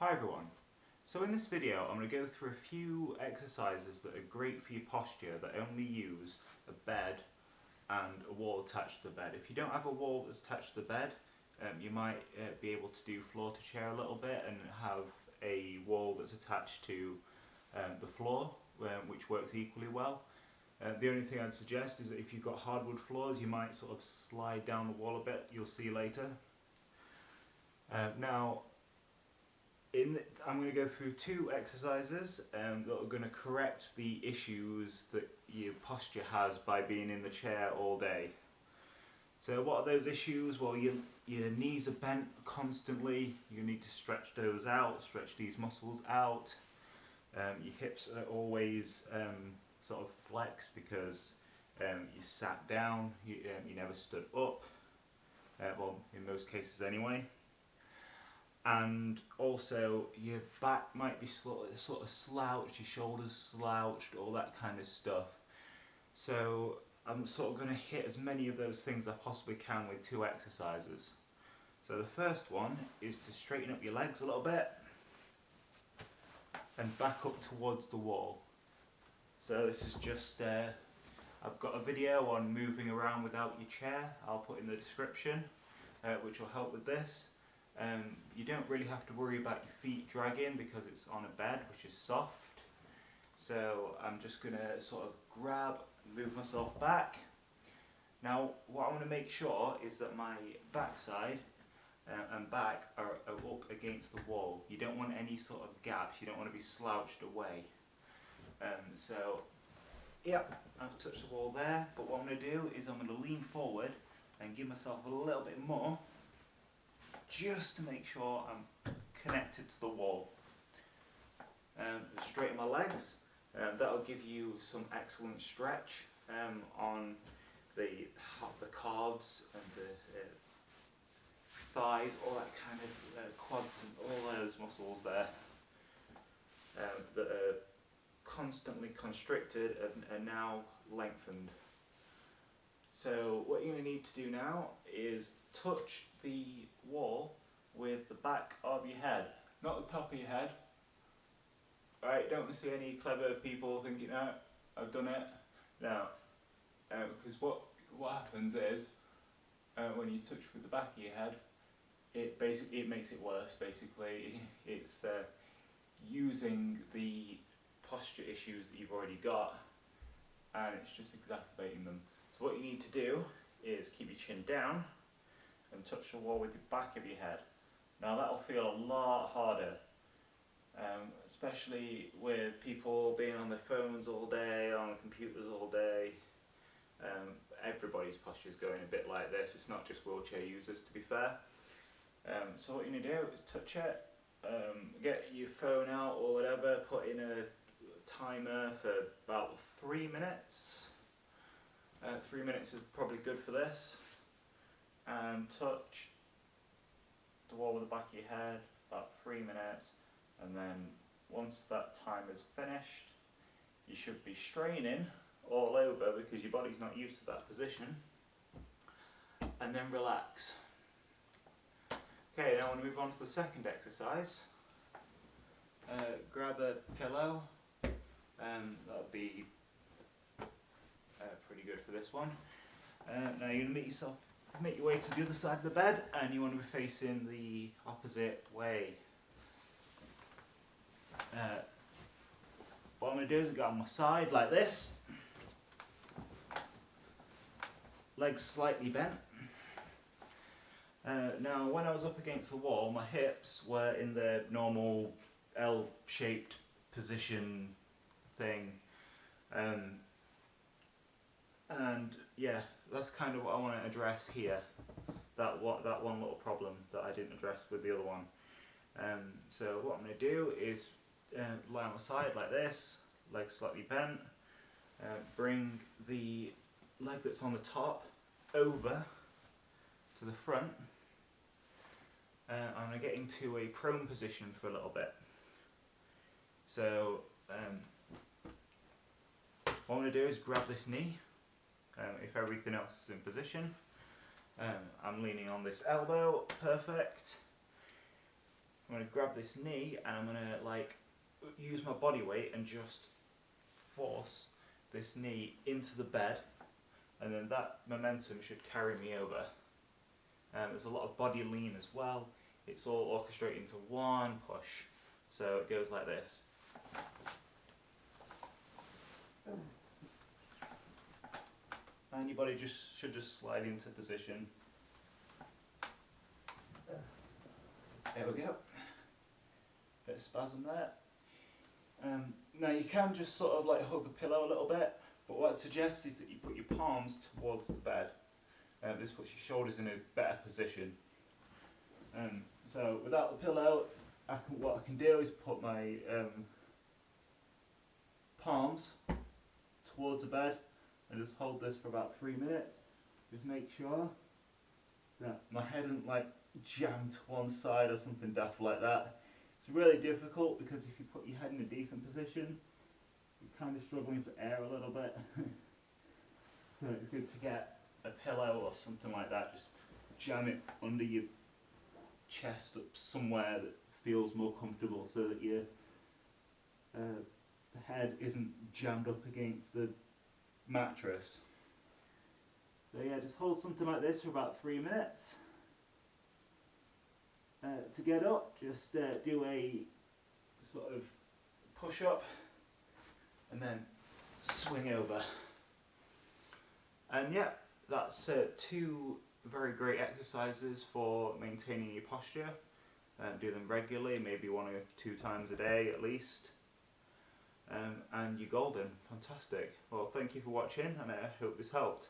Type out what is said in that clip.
Hi everyone. So in this video I'm going to go through a few exercises that are great for your posture that only use a bed and a wall attached to the bed. If you don't have a wall that's attached to the bed, you might be able to do floor to chair a little bit and have a wall that's attached to the floor, which works equally well. The only thing I'd suggest is that if you've got hardwood floors, you might sort of slide down the wall a bit. You'll see later. I'm going to go through two exercises that are going to correct the issues that your posture has by being in the chair all day. So what are those issues? Well, your knees are bent constantly. You need to stretch those out, stretch these muscles out. Your hips are always sort of flexed because you sat down, you never stood up, well in most cases anyway. And also your back might be sort of slouched, your shoulders slouched, all that kind of stuff. So I'm sort of going to hit as many of those things as I possibly can with two exercises. So the first one is to straighten up your legs a little bit and back up towards the wall. So this is just, I've got a video on moving around without your chair, I'll put in the description, which will help with this. You don't really have to worry about your feet dragging because it's on a bed which is soft. So I'm just going to sort of grab and move myself back. Now what I want to make sure is that my backside and back are up against the wall. You don't want any sort of gaps, you don't want to be slouched away. So yep, I've touched the wall there, but what I'm going to do is I'm going to lean forward and give myself a little bit more, just to make sure I'm connected to the wall. Straighten my legs, that'll give you some excellent stretch on the calves and the thighs, all that kind of quads and all those muscles there that are constantly constricted and are now lengthened. So what you're going to need to do now is touch the wall with the back of your head, not the top of your head. Alright, don't want to see any clever people thinking, oh, I've done it. No, because what happens is, when you touch with the back of your head, it makes it worse. Basically, it's using the posture issues that you've already got, and it's just exacerbating them. So what you need to do is keep your chin down and touch the wall with the back of your head. Now that'll feel a lot harder, especially with people being on their phones all day, on computers all day. Everybody's posture is going a bit like this. It's not just wheelchair users, to be fair. So what you need to do is touch it, get your phone out or whatever, put in a timer for about 3 minutes. 3 minutes is probably good for this. And touch the wall with the back of your head about 3 minutes, and then once that time is finished, you should be straining all over because your body's not used to that position, and then relax. Okay, now I want to move on to the second exercise. Grab a pillow, that'll be pretty good for this one. Now you're going to make your way to the other side of the bed, and you want to be facing the opposite way. What I'm going to do is get on my side like this, legs slightly bent. Now when I was up against the wall, my hips were in the normal L-shaped position thing, and yeah, that's kind of what I want to address here. That one little problem that I didn't address with the other one. So what I'm going to do is lie on the side like this, legs slightly bent. Bring the leg that's on the top over to the front. I'm going to get into a prone position for a little bit. So what I'm going to do is grab this knee. If everything else is in position, I'm leaning on this elbow, perfect. I'm going to grab this knee and I'm going to like use my body weight and just force this knee into the bed, and then that momentum should carry me over. There's a lot of body lean as well. It's all orchestrated into one push, so it goes like this. And your body should just slide into position. There we go. Bit of spasm there. Now you can just sort of like hug a pillow a little bit, but what I'd suggest is that you put your palms towards the bed. This puts your shoulders in a better position. So without the pillow, what I can do is put my palms towards the bed and just hold this for about 3 minutes. Just make sure that my head isn't like jammed to one side or something daft like that. It's really difficult because if you put your head in a decent position, you're kind of struggling for air a little bit. So it's good to get a pillow or something like that, just jam it under your chest up somewhere that feels more comfortable so that your the head isn't jammed up against the mattress. So yeah, just hold something like this for about 3 minutes. To get up, just do a sort of push up and then swing over. And yeah, that's 2 very great exercises for maintaining your posture. Do them regularly, maybe 1 or 2 times a day at least. And you're golden. Fantastic. Well, thank you for watching, and I hope this helped.